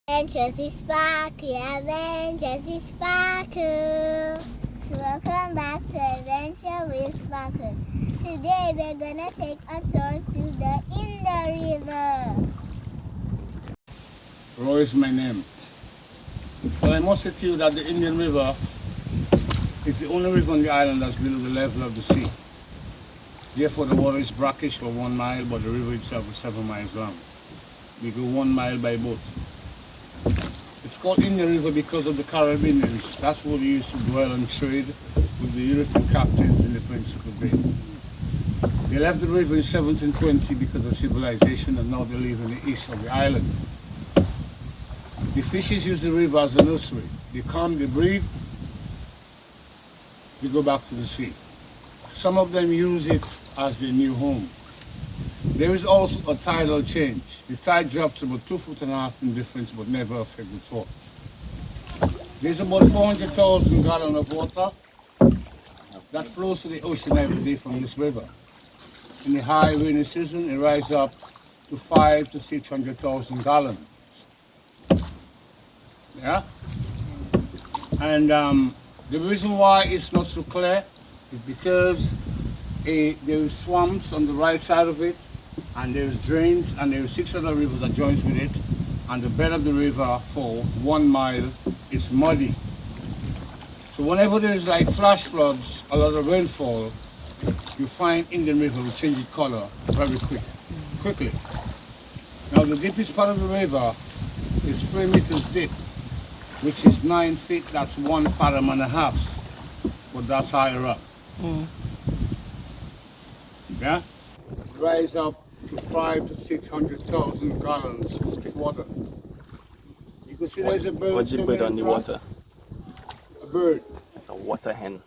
Adventures is Sparkle, Adventures is Sparkle. So welcome back to Adventure with Sparkle. Today we're gonna take a tour to the Indo River. Roy is my name. Well, I must say to you that the Indian River is the only river on the island that's below the level of the sea. Therefore, the water is brackish for 1 mile, but the river itself is 7 miles long. We go 1 mile by boat. It's called Indian River because of the Caribbeans. That's where they used to dwell and trade with the European captains in the Principal Bay. They left the river in 1720 because of civilization, and now they live in the east of the island. The fishes use the river as a nursery. They come, they breed, they go back to the sea. Some of them use it as their new home. There is also a tidal change. The tide drops about 2.5 feet in difference, but never affect the top. There's about 400,000 gallons of water that flows to the ocean every day from this river. In the high rainy season, it rises up to 500,000 to 600,000 gallons. Yeah? And the reason why it's not so clear is because there is swamps on the right side of it, and there's drains, and there are 6 other rivers that joins with it, and the bed of the river for 1 mile is muddy. So whenever there's like flash floods, a lot of rainfall, you find Indian River will change its color very quickly. Now the deepest part of the river is 3 meters deep, which is 9 feet, that's 1.5 fathoms, but that's higher up. Yeah? Rise up to 500,000 to 600,000 gallons of water. You can see there's a bird. What's the bird on the water? A bird. It's a water hen.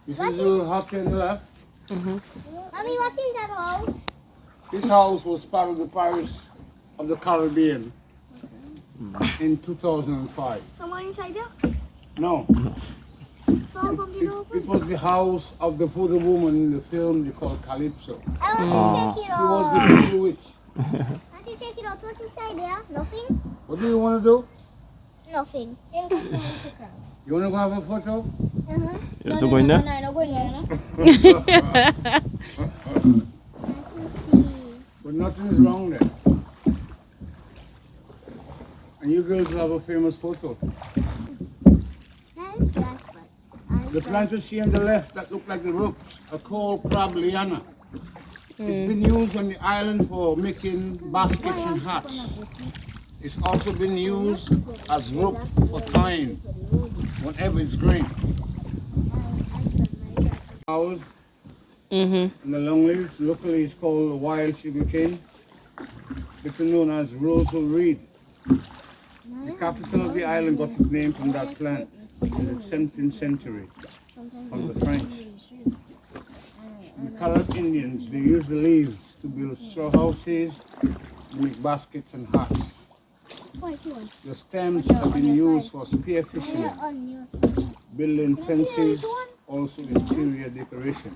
You see the little hut in the left? Mommy, what's in that house? This house was part of the Pirates of the Caribbean in 2005. Someone inside there? No, So how come you know? it was the house of the voodoo woman in the film they call Calypso. I want to check it She was out. the voodoo witch. I want to check it out. What's inside there? Nothing? What do you want to do? Nothing. You want to go have a photo? You want to go in there? No, go in there. No? But nothing's wrong there. And you girls have a famous photo. That is flashlight. The plant you see on the left that look like the ropes are called crab liana. It's been used on the island for making baskets and hats. It's also been used as rope for tying whenever it's green. Flowers and the long leaves, locally it's called wild sugar cane. It's known as Rosal Reed. The capital of the island got its name from that plant in the 17th century from the French. The Carib Indians, they use the leaves to build straw houses, make baskets and hats. The stems have been used for spear fishing, building fences, also interior decoration.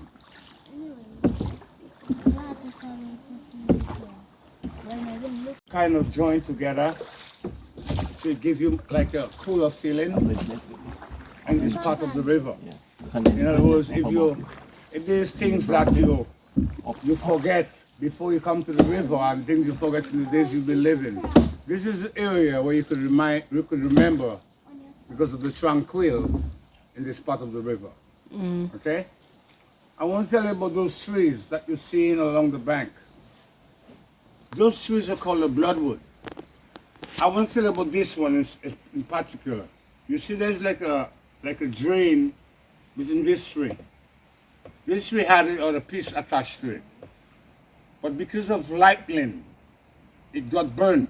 Kind of joined together to give you like a cooler feeling in this part of the river. In other words, if there's things that you forget before you come to the river and things you forget in the days you've been living, this is the area where you could remember because of the tranquil in this part of the river. Okay? I want to tell you about those trees that you're seeing along the bank. Those trees are called the bloodwood. I want to tell you about this one in particular. You see there's like a drain between this tree. This tree had a piece attached to it. But because of lightning, it got burnt.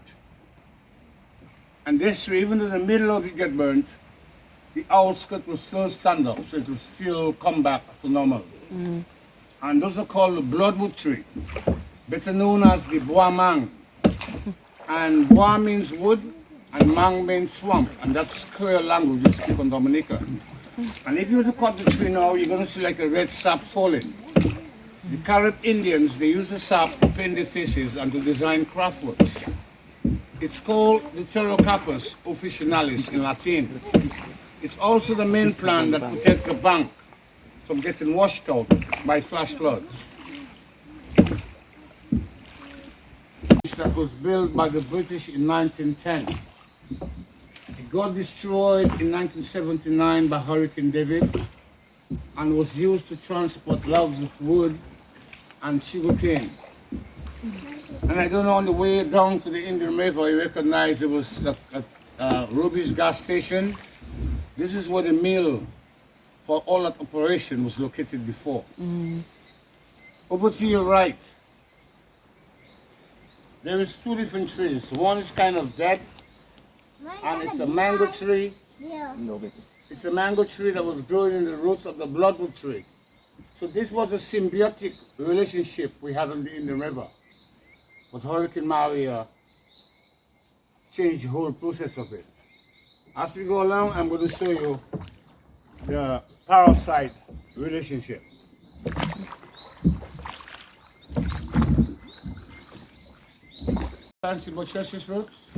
And this tree, even though the middle of it got burnt, the outskirt will still stand up, so it will still come back to normal. And those are called the bloodwood tree, better known as the bois mang. And bois means wood, and mang means swamp, and that's clear language we speak on Dominica. And if you were to cut the tree now, you're going to see like a red sap falling. The Carib Indians, they use the sap to paint their faces and to design craft works. It's called the Pterocarpus officinalis in Latin. It's also the main plant that protects the bank from getting washed out by flash floods. That was built by the British in 1910. It got destroyed in 1979 by Hurricane David and was used to transport logs of wood and sugarcane. And I don't know, on the way down to the Indian River, I recognized there was a Ruby's gas station. This is where the mill for all that operation was located before. Over to your right, there is two different trees. One is kind of dead, and it's a mango tree. Yeah. It's a mango tree that was growing in the roots of the bloodwood tree. So this was a symbiotic relationship we had on the Indian River. But Hurricane Maria changed the whole process of it. As we go along, I'm going to show you the parasite relationship. Fancy botrytis roots?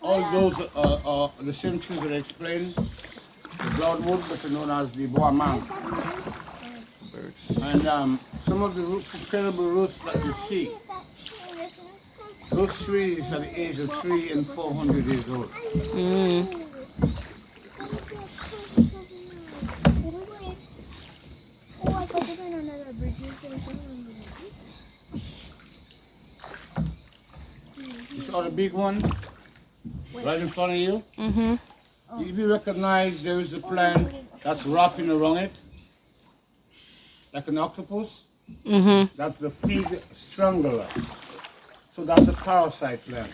All those are the same trees that I explained. The bloodwood, better known as the bois mang. And some of the roots, incredible roots that you see, those trees are the age of 300 and 400 years old. You saw the big one right in front of you? If you recognize there is a plant that's wrapping around it, like an octopus, that's the fig strangler. So that's a parasite plant.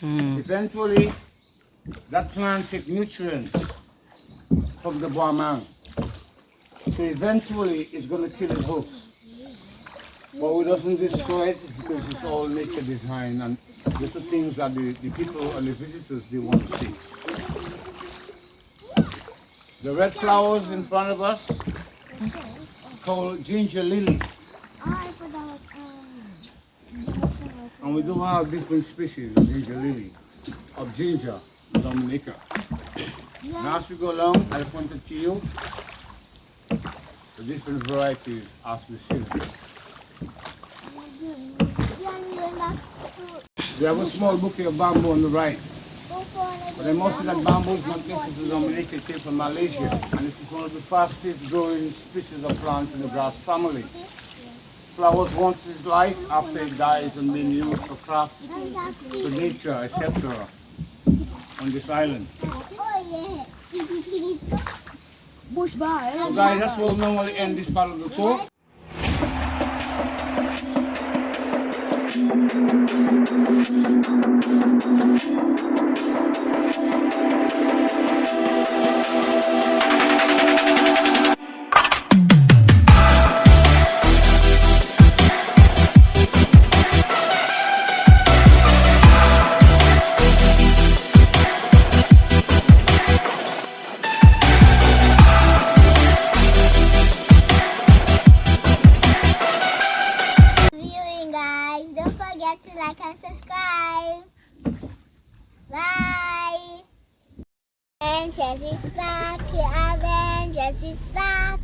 Eventually, that plant takes nutrients from the bois mang. So eventually, it's going to kill its host. But it doesn't destroy it because it's all nature design, and these are things that the people and the visitors, they want to see. The red flowers in front of us, called ginger lily. And we do have different species of ginger lily, of ginger in Dominica. Now as we go along, I pointed to you the different varieties as we see them. We have a small bouquet of bamboo on the right. But then most of that bamboo is not native to Dominica, it came from Malaysia. And it is one of the fastest growing species of plants in the grass family. Flowers once its life, after it dies and being used for crafts, furniture, etc. on this island. Bush bar. So guys, that's what we'll normally end this part of the tour. Don't forget to like and subscribe. Bye. Avengers is back. Avengers is back.